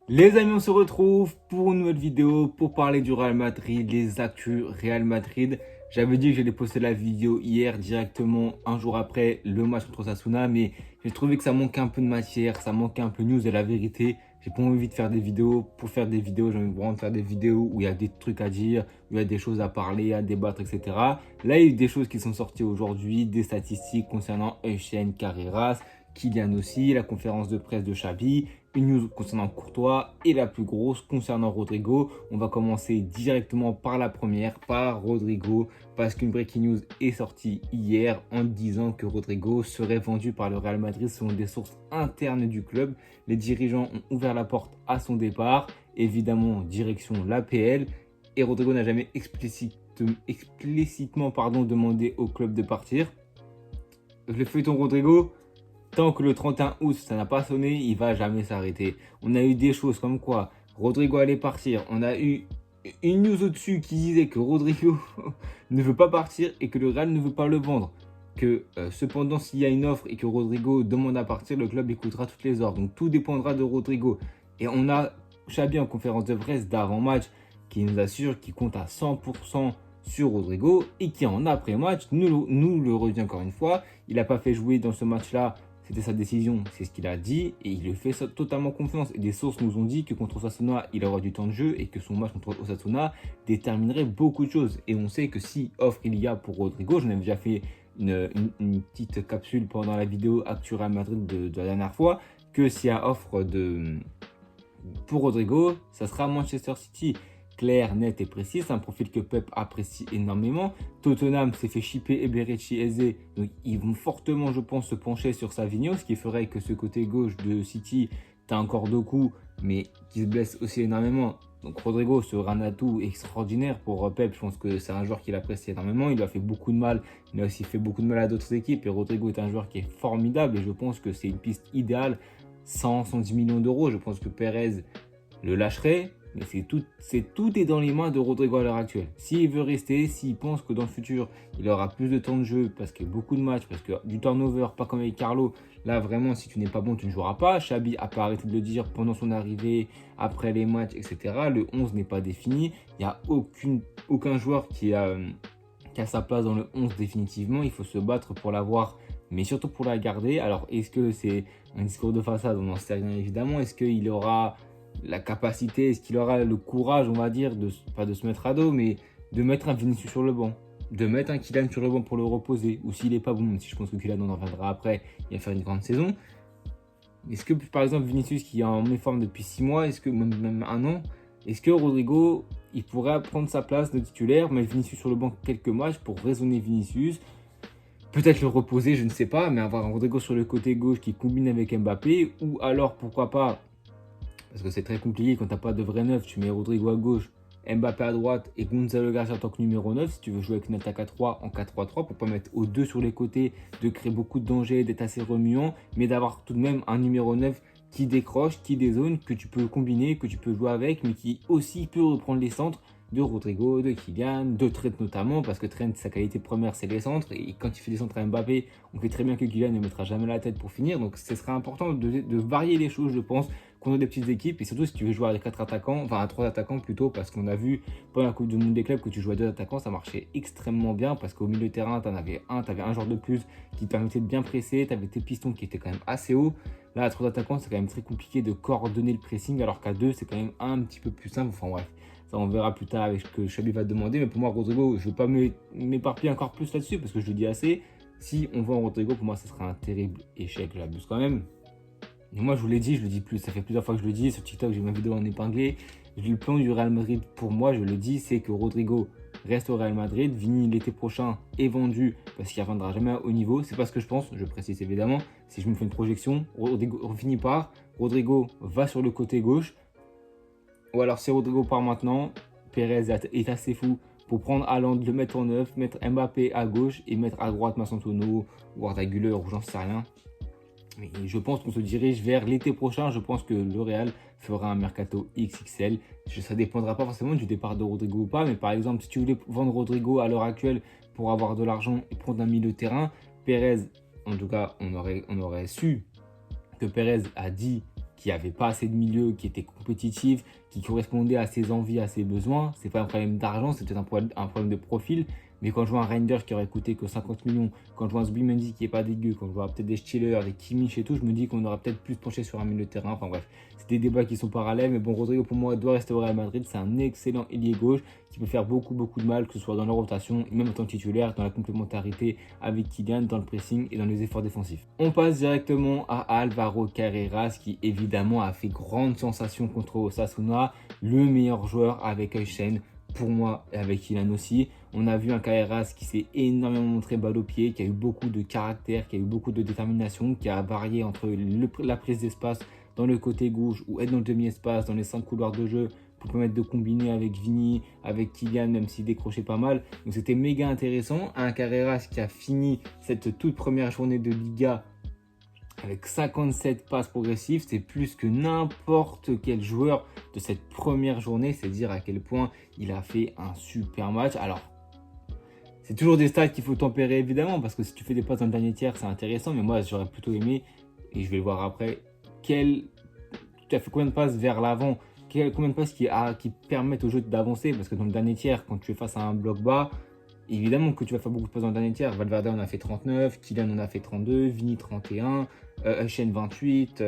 Les amis, on se retrouve pour une nouvelle vidéo pour parler du Real Madrid, les actus Real Madrid. J'avais dit que j'allais poster la vidéo hier directement un jour après le match contre Osasuna, mais j'ai trouvé que ça manquait un peu de matière, ça manquait un peu de news et la vérité. J'ai pas envie de faire des vidéos pour faire des vidéos, j'ai envie vraiment de faire des vidéos où il y a des trucs à dire, où il y a des choses à parler, à débattre, etc. Là, il y a eu des choses qui sont sorties aujourd'hui, des statistiques concernant Echen Carreras, Kylian aussi, la conférence de presse de Xavi, une news concernant Courtois et la plus grosse concernant Rodrigo. On va commencer directement par la première, par Rodrigo, parce qu'une breaking news est sortie hier en disant que Rodrigo serait vendu par le Real Madrid selon des sources internes du club. Les dirigeants ont ouvert la porte à son départ, évidemment direction l'APL, et Rodrigo n'a jamais explicitement demandé au club de partir. Le feuilleton Rodrigo, tant que le 31 août, ça n'a pas sonné, il va jamais s'arrêter. On a eu des choses comme quoi Rodrigo allait partir. On a eu une news au-dessus qui disait que Rodrigo ne veut pas partir et que le Real ne veut pas le vendre. Que cependant, s'il y a une offre et que Rodrigo demande à partir, le club écoutera toutes les offres. Donc tout dépendra de Rodrigo. Et on a Xabi en conférence de presse d'avant-match qui nous assure qu'il compte à 100% sur Rodrigo et qui en après-match nous le redit encore une fois. Il n'a pas fait jouer dans ce match-là, c'était sa décision, c'est ce qu'il a dit et il le fait totalement confiance. Et des sources nous ont dit que contre Osasuna, il aura du temps de jeu et que son match contre Osasuna déterminerait beaucoup de choses. Et on sait que si offre il y a pour Rodrigo, j'en ai déjà fait une petite capsule pendant la vidéo Actu Real Madrid de la dernière fois, que s'il y a offre pour Rodrigo, ça sera Manchester City. Clair, net et précis, c'est un profil que Pep apprécie énormément. Tottenham s'est fait shipper Eberechi Eze, donc ils vont fortement, je pense, se pencher sur Savigno, ce qui ferait que ce côté gauche de City, t'as encore Doku, mais qui se blesse aussi énormément. Donc Rodrigo sera un atout extraordinaire pour Pep. Je pense que c'est un joueur qu'il apprécie énormément. Il lui a fait beaucoup de mal, il a aussi fait beaucoup de mal à d'autres équipes. Et Rodrigo est un joueur qui est formidable et je pense que c'est une piste idéale. 110 millions d'euros, je pense que Perez le lâcherait. Mais tout est dans les mains de Rodrigo à l'heure actuelle. S'il veut rester, s'il pense que dans le futur, il aura plus de temps de jeu, parce qu'il y a beaucoup de matchs, parce que du turnover, pas comme avec Carlo, là vraiment, si tu n'es pas bon, tu ne joueras pas. Xabi n'a pas arrêté de le dire pendant son arrivée, après les matchs, etc. Le 11 n'est pas défini. Il n'y a aucun joueur qui a sa place dans le 11 définitivement. Il faut se battre pour l'avoir, mais surtout pour la garder. Alors, est-ce que c'est un discours de façade? On n'en sait rien évidemment. Est-ce qu'il aura la capacité, est-ce qu'il aura le courage, on va dire, pas de se mettre à dos, mais de mettre un Vinicius sur le banc, de mettre un Kylian sur le banc pour le reposer, ou s'il n'est pas bon, même si je pense que Kylian en reviendra après, il va faire une grande saison. Est-ce que, par exemple, Vinicius qui est en méforme depuis 6 mois, est-ce que même un an, est-ce que Rodrigo, il pourrait prendre sa place de titulaire, mettre Vinicius sur le banc quelques matchs pour raisonner Vinicius, peut-être le reposer, je ne sais pas, mais avoir un Rodrigo sur le côté gauche qui combine avec Mbappé, ou alors pourquoi pas, parce que c'est très compliqué quand tu n'as pas de vrai neuf, tu mets Rodrigo à gauche, Mbappé à droite et Gonzalo Garcia en tant que numéro 9, si tu veux jouer avec une attaque à 3 en 4-3-3, pour pas mettre aux deux sur les côtés, de créer beaucoup de dangers, d'être assez remuant, mais d'avoir tout de même un numéro 9 qui décroche, qui dézone, que tu peux combiner, que tu peux jouer avec, mais qui aussi peut reprendre les centres de Rodrigo, de Kylian, de Trent notamment, parce que Trent, sa qualité première, c'est les centres, et quand il fait des centres à Mbappé, on sait très bien que Kylian ne mettra jamais la tête pour finir, donc ce sera important de varier les choses, je pense, contre des petites équipes, et surtout si tu veux jouer à 4 attaquants, enfin à 3 attaquants plutôt, parce qu'on a vu pendant la Coupe du Monde des clubs que tu jouais à 2 attaquants, ça marchait extrêmement bien, parce qu'au milieu de terrain, tu avais un joueur de plus qui te permettait de bien presser, tu avais tes pistons qui étaient quand même assez hauts. Là, à 3 attaquants, c'est quand même très compliqué de coordonner le pressing, alors qu'à 2, c'est quand même un petit peu plus simple. Enfin bref, ça on verra plus tard avec ce que Xabi va te demander, mais pour moi, Rodrigo, je ne vais pas m'éparpiller encore plus là-dessus, parce que je le dis assez. Si on vend Rodrigo, pour moi, ce sera un terrible échec, j'abuse quand même. Et moi, je vous l'ai dit, je le dis plus. Ça fait plusieurs fois que je le dis. Sur TikTok, j'ai ma vidéo en épinglé. Le plan du Real Madrid, pour moi, je le dis, c'est que Rodrigo reste au Real Madrid. Vini, l'été prochain, est vendu parce qu'il ne reviendra jamais à haut niveau. C'est pas ce que je pense, je précise évidemment. Si je me fais une projection, Rodrigo finit par. Rodrigo va sur le côté gauche. Ou alors, si Rodrigo part maintenant, Perez est assez fou pour prendre Haaland, le mettre en neuf, mettre Mbappé à gauche et mettre à droite Massantono ou Arda Güler ou j'en sais rien. Et je pense qu'on se dirige vers l'été prochain. Je pense que le Real fera un mercato XXL. Ça ne dépendra pas forcément du départ de Rodrigo ou pas. Mais par exemple, si tu voulais vendre Rodrigo à l'heure actuelle pour avoir de l'argent et prendre un milieu de terrain, Perez, en tout cas, on aurait su que Perez a dit qui n'avait pas assez de milieu, qui était compétitif, qui correspondait à ses envies, à ses besoins. C'est pas un problème d'argent, c'est peut-être un problème de profil. Mais quand je vois un Reinders qui aurait coûté que 50 millions, quand je vois un Zubimendi qui est pas dégueu, quand je vois peut-être des Stiller, des Kimmich et tout, je me dis qu'on aurait peut-être plus penché sur un milieu de terrain. Enfin bref, c'est des débats qui sont parallèles. Mais bon, Rodrigo pour moi doit rester au Real Madrid. C'est un excellent ailier gauche qui peut faire beaucoup de mal, que ce soit dans la rotation et même en tant que titulaire, dans la complémentarité avec Kylian, dans le pressing et dans les efforts défensifs. On passe directement à Alvaro Carreras qui évidemment a fait grande sensation contre Osasuna, le meilleur joueur avec Eusen. Pour moi, et avec Kylian aussi, on a vu un Carreras qui s'est énormément montré balle au pied, qui a eu beaucoup de caractère, qui a eu beaucoup de détermination, qui a varié entre la prise d'espace dans le côté gauche ou être dans le demi-espace, dans les 5 couloirs de jeu, pour permettre de combiner avec Vini, avec Kylian, même s'il décrochait pas mal. Donc c'était méga intéressant. Un Carreras qui a fini cette toute première journée de Liga avec 57 passes progressives, c'est plus que n'importe quel joueur de cette première journée. C'est dire à quel point il a fait un super match. Alors, c'est toujours des stats qu'il faut tempérer évidemment, parce que si tu fais des passes dans le dernier tiers, c'est intéressant. Mais moi, j'aurais plutôt aimé, et je vais le voir après, tu as fait combien de passes vers l'avant, combien de passes qui permettent au jeu d'avancer. Parce que dans le dernier tiers, quand tu es face à un bloc bas, évidemment que tu vas faire beaucoup de passes dans le dernier tiers. Valverde en a fait 39, Kylian en a fait 32, Vini 31, Eusen 28,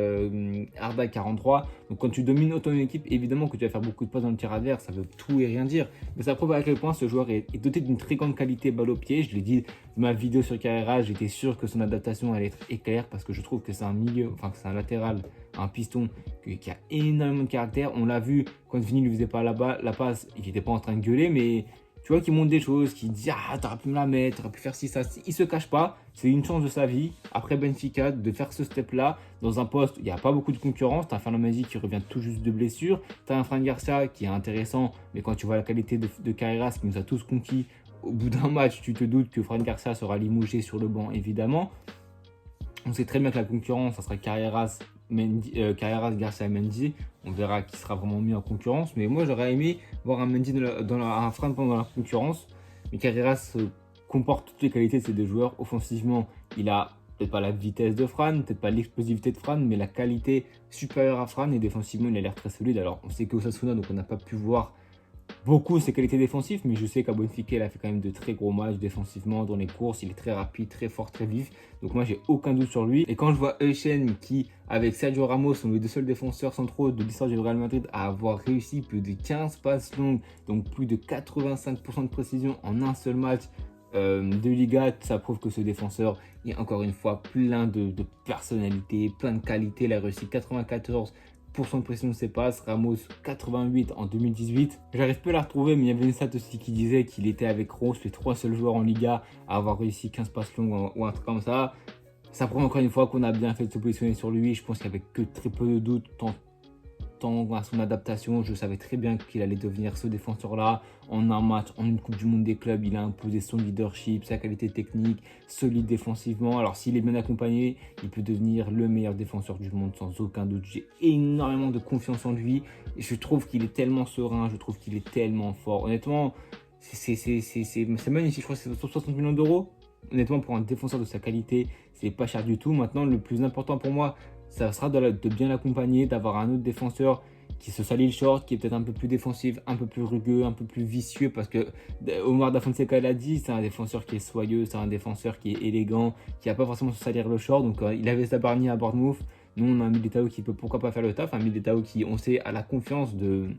Arda 43. Donc quand tu domines autant une équipe, évidemment que tu vas faire beaucoup de passes dans le tir adverse. Ça veut tout et rien dire. Mais ça prouve à quel point ce joueur est doté d'une très grande qualité balle au pied. Je l'ai dit dans ma vidéo sur Carrera, j'étais sûr que son adaptation allait être éclair parce que je trouve que c'est un milieu, enfin que c'est un latéral, un piston qui a énormément de caractère. On l'a vu quand Vini ne lui faisait pas la passe, il n'était pas en train de gueuler, mais tu vois, qui montre des choses, qui dit ah, t'aurais pu me la mettre, t'aurais pu faire ci, ça. Il se cache pas, c'est une chance de sa vie, après Benfica, de faire ce step-là, dans un poste où il n'y a pas beaucoup de concurrence. T'as un Fernand Mendy qui revient tout juste de blessure, t'as un Fran Garcia qui est intéressant, mais quand tu vois la qualité de Carreras qui nous a tous conquis, au bout d'un match, tu te doutes que Fran Garcia sera limogé sur le banc, évidemment. On sait très bien que la concurrence, ça sera Carreras, Garcia, Mendy. On verra qui sera vraiment mis en concurrence. Mais moi, j'aurais aimé voir un Mendy un Fran pendant la concurrence. Mais Carreras comporte toutes les qualités de ces deux joueurs. Offensivement, il a peut-être pas la vitesse de Fran, peut-être pas l'explosivité de Fran, mais la qualité supérieure à Fran. Et défensivement, il a l'air très solide. Alors, on sait que Osasuna, donc on n'a pas pu voir beaucoup ses qualités défensives, mais je sais qu'à Benfica, il a fait quand même de très gros matchs défensivement dans les courses. Il est très rapide, très fort, très vif. Donc moi, j'ai aucun doute sur lui. Et quand je vois Eusen qui, avec Sergio Ramos, sont les deux seuls défenseurs centraux de l'histoire du Real Madrid à avoir réussi plus de 15 passes longues, donc plus de 85% de précision en un seul match de Liga, ça prouve que ce défenseur est encore une fois plein de personnalité, plein de qualité. Il a réussi 94% de pression de ses passes, Ramos 88 en 2018. J'arrive plus à la retrouver, mais il y avait une stat aussi qui disait qu'il était avec Rose les 3 seuls joueurs en Liga à avoir réussi 15 passes longues ou un truc comme ça. Ça prouve encore une fois qu'on a bien fait de se positionner sur lui. Je pense qu'il n'y avait que très peu de doutes tant à son adaptation. Je savais très bien qu'il allait devenir ce défenseur-là. En un match, en une Coupe du Monde des clubs, il a imposé son leadership, sa qualité technique, solide défensivement. Alors s'il est bien accompagné, il peut devenir le meilleur défenseur du monde sans aucun doute. J'ai énormément de confiance en lui. Et je trouve qu'il est tellement serein, je trouve qu'il est tellement fort. Honnêtement, c'est magnifique. Je crois que c'est 60 millions d'euros. Honnêtement, pour un défenseur de sa qualité, c'est pas cher du tout. Maintenant, le plus important pour moi, ça sera de bien l'accompagner, d'avoir un autre défenseur qui se salit le short, qui est peut-être un peu plus défensif, un peu plus rugueux, un peu plus vicieux, parce que Omar Da Fonseca l'a dit, c'est un défenseur qui est soyeux, c'est un défenseur qui est élégant, qui n'a pas forcément se salir le short. Donc il avait Zabarni à Bournemouth. Nous, on a un Militao qui peut pourquoi pas faire le taf, un Militao qui, on sait, a la confiance de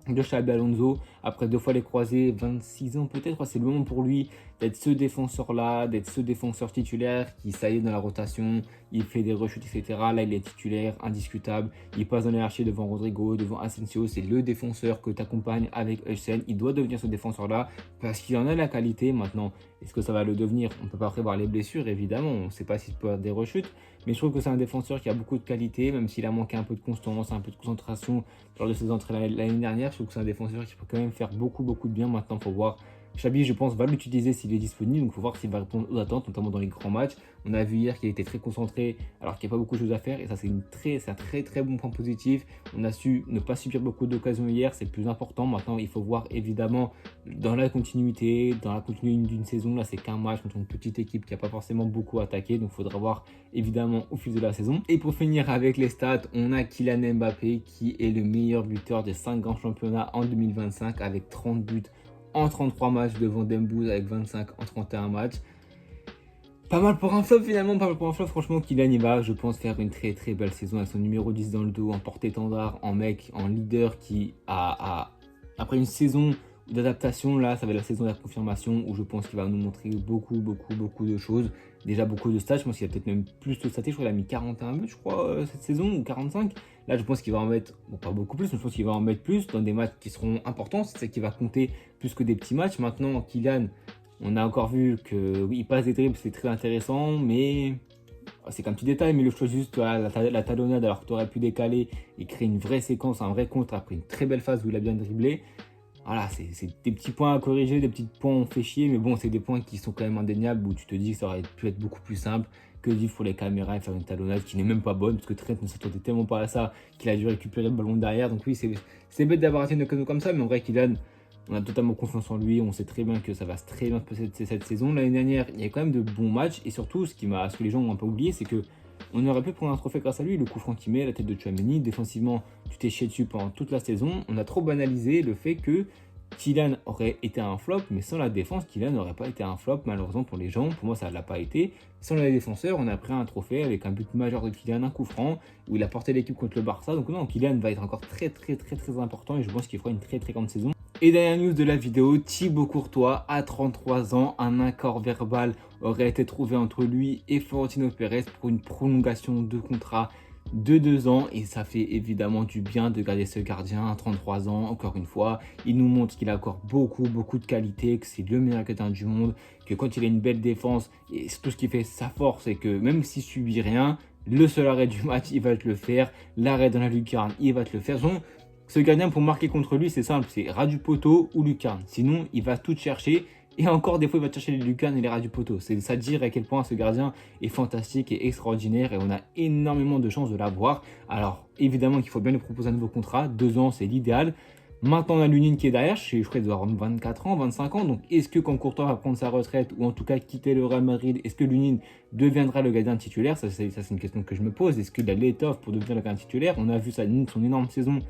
Xabi Alonso, après 2 fois les croisés, 26 ans peut-être, c'est le moment pour lui d'être ce défenseur-là, d'être ce défenseur titulaire qui, ça y est, dans la rotation, il fait des rechutes, etc. Là, il est titulaire, indiscutable, il passe dans les hiérarchie devant Rodrigo, devant Asensio, c'est le défenseur que tu accompagnes avec Eusen. Il doit devenir ce défenseur-là parce qu'il en a la qualité. Maintenant, est-ce que ça va le devenir? On ne peut pas prévoir les blessures, évidemment, on ne sait pas s'il peut avoir des rechutes, mais je trouve que c'est un défenseur qui a beaucoup de qualité, même s'il a manqué un peu de constance, un peu de concentration lors de ses entrées l'année dernière. Je trouve que c'est un défenseur qui peut quand même faire beaucoup de bien. Maintenant, il faut voir Xabi, je pense, va l'utiliser s'il est disponible. Donc, il faut voir s'il va répondre aux attentes, notamment dans les grands matchs. On a vu hier qu'il était très concentré, alors qu'il n'y a pas beaucoup de choses à faire. Et ça, c'est un très, très bon point positif. On a su ne pas subir beaucoup d'occasions hier. C'est le plus important. Maintenant, il faut voir, évidemment, dans la continuité d'une saison. Là, c'est qu'un match contre une petite équipe qui n'a pas forcément beaucoup attaqué. Donc, il faudra voir, évidemment, au fil de la saison. Et pour finir avec les stats, on a Kylian Mbappé qui est le meilleur buteur des 5 grands championnats en 2025 avec 30 buts en 33 matchs devant Dembouz avec 25 en 31 matchs. Pas mal pour un flop finalement, pas mal pour un flop. Franchement, Kylian, il va, je pense, faire une très très belle saison avec son numéro 10 dans le dos, en porte-étendard, en mec, en leader qui après une saison d'adaptation, là, ça va être la saison de la confirmation où je pense qu'il va nous montrer beaucoup de choses. Déjà beaucoup de stats, je pense qu'il va peut-être même plus de stats. Je crois qu'il a mis 41 buts, je crois, cette saison, ou 45. Là, je pense qu'il va en mettre, bon, pas beaucoup plus, mais je pense qu'il va en mettre plus dans des matchs qui seront importants. C'est ça qui va compter plus que des petits matchs. Maintenant, Kylian, on a encore vu qu'il oui, passe des dribbles, c'est très intéressant, mais c'est qu'un petit détail. Mais le choix juste, voilà, la talonnade, alors que tu aurais pu décaler et créer une vraie séquence, un vrai contre après une très belle phase où il a bien dribblé. Voilà, c'est des petits points à corriger, des petits points on fait chier, mais bon, c'est des points qui sont quand même indéniables où tu te dis que ça aurait pu être beaucoup plus simple que de vivre pour les caméras et faire une talonnade qui n'est même pas bonne, parce que Trent ne s'attendait tellement pas à ça qu'il a dû récupérer le ballon derrière. Donc oui, c'est bête d'avoir raté une occasion comme ça, mais en vrai, Kylian, on a totalement confiance en lui, on sait très bien que ça va très bien se passer cette saison. L'année dernière, il y a quand même de bons matchs, et surtout, ce que les gens ont un peu oublié, c'est que on aurait pu prendre un trophée grâce à lui. Le coup franc qu'il met, la tête de Tchouaméni, défensivement, tu t'es chié dessus pendant toute la saison. On a trop banalisé le fait que Kylian aurait été un flop, mais sans la défense, Kylian n'aurait pas été un flop, malheureusement pour les gens. Pour moi, ça ne l'a pas été. Sans les défenseurs, on a pris un trophée avec un but majeur de Kylian, un coup franc, où il a porté l'équipe contre le Barça. Donc non, Kylian va être encore très important et je pense qu'il fera une très grande saison. Et dernière news de la vidéo, Thibaut Courtois, à 33 ans, un accord verbal aurait été trouvé entre lui et Florentino Pérez pour une prolongation de contrat de 2 ans, et ça fait évidemment du bien de garder ce gardien à 33 ans. Encore une fois, il nous montre qu'il a encore beaucoup de qualité, que c'est le meilleur gardien du monde, que quand il a une belle défense, et c'est tout ce qui fait sa force, c'est que même s'il subit rien, le seul arrêt du match, il va te le faire, l'arrêt dans la lucarne, il va te le faire. Donc, ce gardien, pour marquer contre lui, c'est simple, c'est ras du poteau ou lucarne. Sinon, il va tout chercher. Et encore, des fois, il va chercher les lucarnes et les ras du poteau. C'est ça dire à quel point ce gardien est fantastique et extraordinaire. Et on a énormément de chances de l'avoir. Alors, évidemment qu'il faut bien lui proposer un nouveau contrat. 2 ans, c'est l'idéal. Maintenant, on a Lunin qui est derrière. Je crois qu'il doit avoir 24 ans, 25 ans. Donc, est-ce que quand Courtois va prendre sa retraite, ou en tout cas quitter le Real Madrid, est-ce que Lunin deviendra le gardien titulaire? Ça, c'est une question que je me pose. Est-ce qu'il a l'étoffe pour devenir le gardien titulaire? On a vu son énorme saison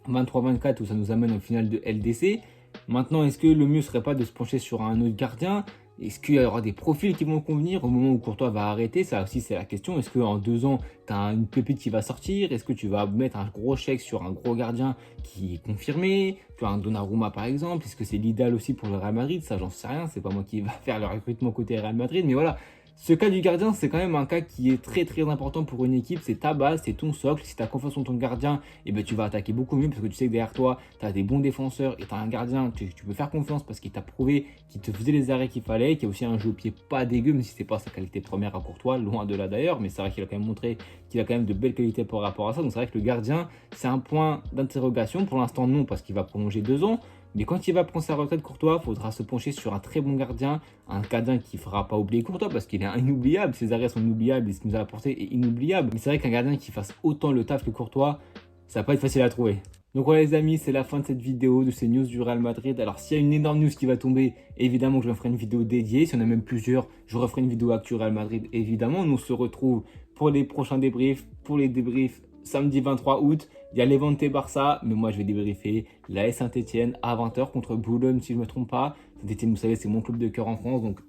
23-24 où ça nous amène au final de LDC. Maintenant, est-ce que le mieux serait pas de se pencher sur un autre gardien? Est-ce qu'il y aura des profils qui vont convenir au moment où Courtois va arrêter? Ça aussi, c'est la question. Est-ce qu'en 2 ans, tu as une pépite qui va sortir? Est-ce que tu vas mettre un gros chèque sur un gros gardien qui est confirmé? Tu as un Donnarumma, par exemple. Est-ce que c'est l'idéal aussi pour le Real Madrid? Ça, j'en sais rien. C'est pas moi qui va faire le recrutement côté Real Madrid. Mais voilà, ce cas du gardien, c'est quand même un cas qui est très important pour une équipe. C'est ta base, c'est ton socle. Si tu as confiance en ton gardien, eh ben, tu vas attaquer beaucoup mieux parce que tu sais que derrière toi, tu as des bons défenseurs et tu as un gardien que tu peux faire confiance parce qu'il t'a prouvé qu'il te faisait les arrêts qu'il fallait, qu'il a aussi un jeu au pied pas dégueu, même si c'est pas sa qualité première à Courtois, loin de là d'ailleurs. Mais c'est vrai qu'il a quand même montré qu'il a quand même de belles qualités par rapport à ça. Donc c'est vrai que le gardien, c'est un point d'interrogation. Pour l'instant, non, parce qu'il va prolonger 2 ans. Mais quand il va prendre sa retraite, Courtois, il faudra se pencher sur un très bon gardien, un gardien qui ne fera pas oublier Courtois parce qu'il est inoubliable. Ses arrêts sont inoubliables et ce qu'il nous a apporté est inoubliable. Mais c'est vrai qu'un gardien qui fasse autant le taf que Courtois, ça va pas être facile à trouver. Donc voilà les amis, c'est la fin de cette vidéo, de ces news du Real Madrid. Alors s'il y a une énorme news qui va tomber, évidemment que je ferai une vidéo dédiée. Si on a même plusieurs, je referai une vidéo actu Real Madrid, évidemment. Nous on se retrouve pour les prochains débriefs, pour les débriefs samedi 23 août. Il y a Levante Barça, mais moi je vais débriefer l'AS Saint-Etienne à 20 h contre Boulogne si je ne me trompe pas. Saint-Etienne, vous savez, c'est mon club de cœur en France, donc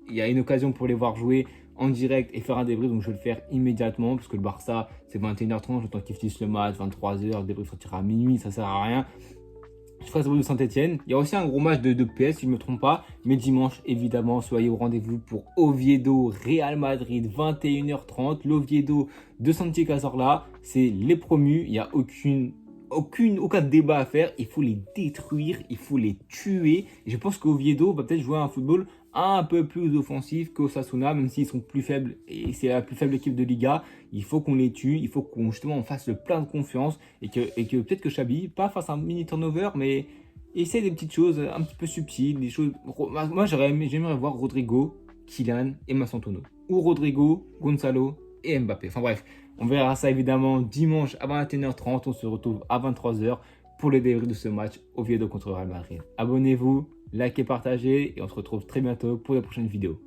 il y a une occasion pour les voir jouer en direct et faire un débrief, donc je vais le faire immédiatement parce que le Barça c'est 21 h 30, j'entends qu'ils finissent le match, 23 h, le débrief sortira à minuit, ça sert à rien. Je ferai ça de Saint-Etienne. Il y a aussi un gros match de PS si je ne me trompe pas. Mais dimanche, évidemment, soyez au rendez-vous pour Oviedo, Real Madrid, 21 h 30. L'Oviedo de Santi Cazorla, c'est les promus. Il n'y a aucun débat à faire. Il faut les détruire, il faut les tuer. Et je pense qu'Oviedo va peut-être jouer à un football un peu plus offensif qu'Osasuna, même s'ils sont plus faibles et c'est la plus faible équipe de Liga. Il faut qu'on les tue, il faut qu'on justement on fasse le plein de confiance et que peut-être que Xabi, pas fasse un mini turnover, mais essaie des petites choses un petit peu subtiles, des choses. Moi, j'aimerais voir Rodrigo, Kylian et Massantono. Ou Rodrigo, Gonzalo et Mbappé. Enfin bref, on verra ça évidemment dimanche à 21h30. On se retrouve à 23h pour le débrief de ce match Oviedo contre Real Madrid. Abonnez-vous, likez, partagez et on se retrouve très bientôt pour les prochaines vidéos.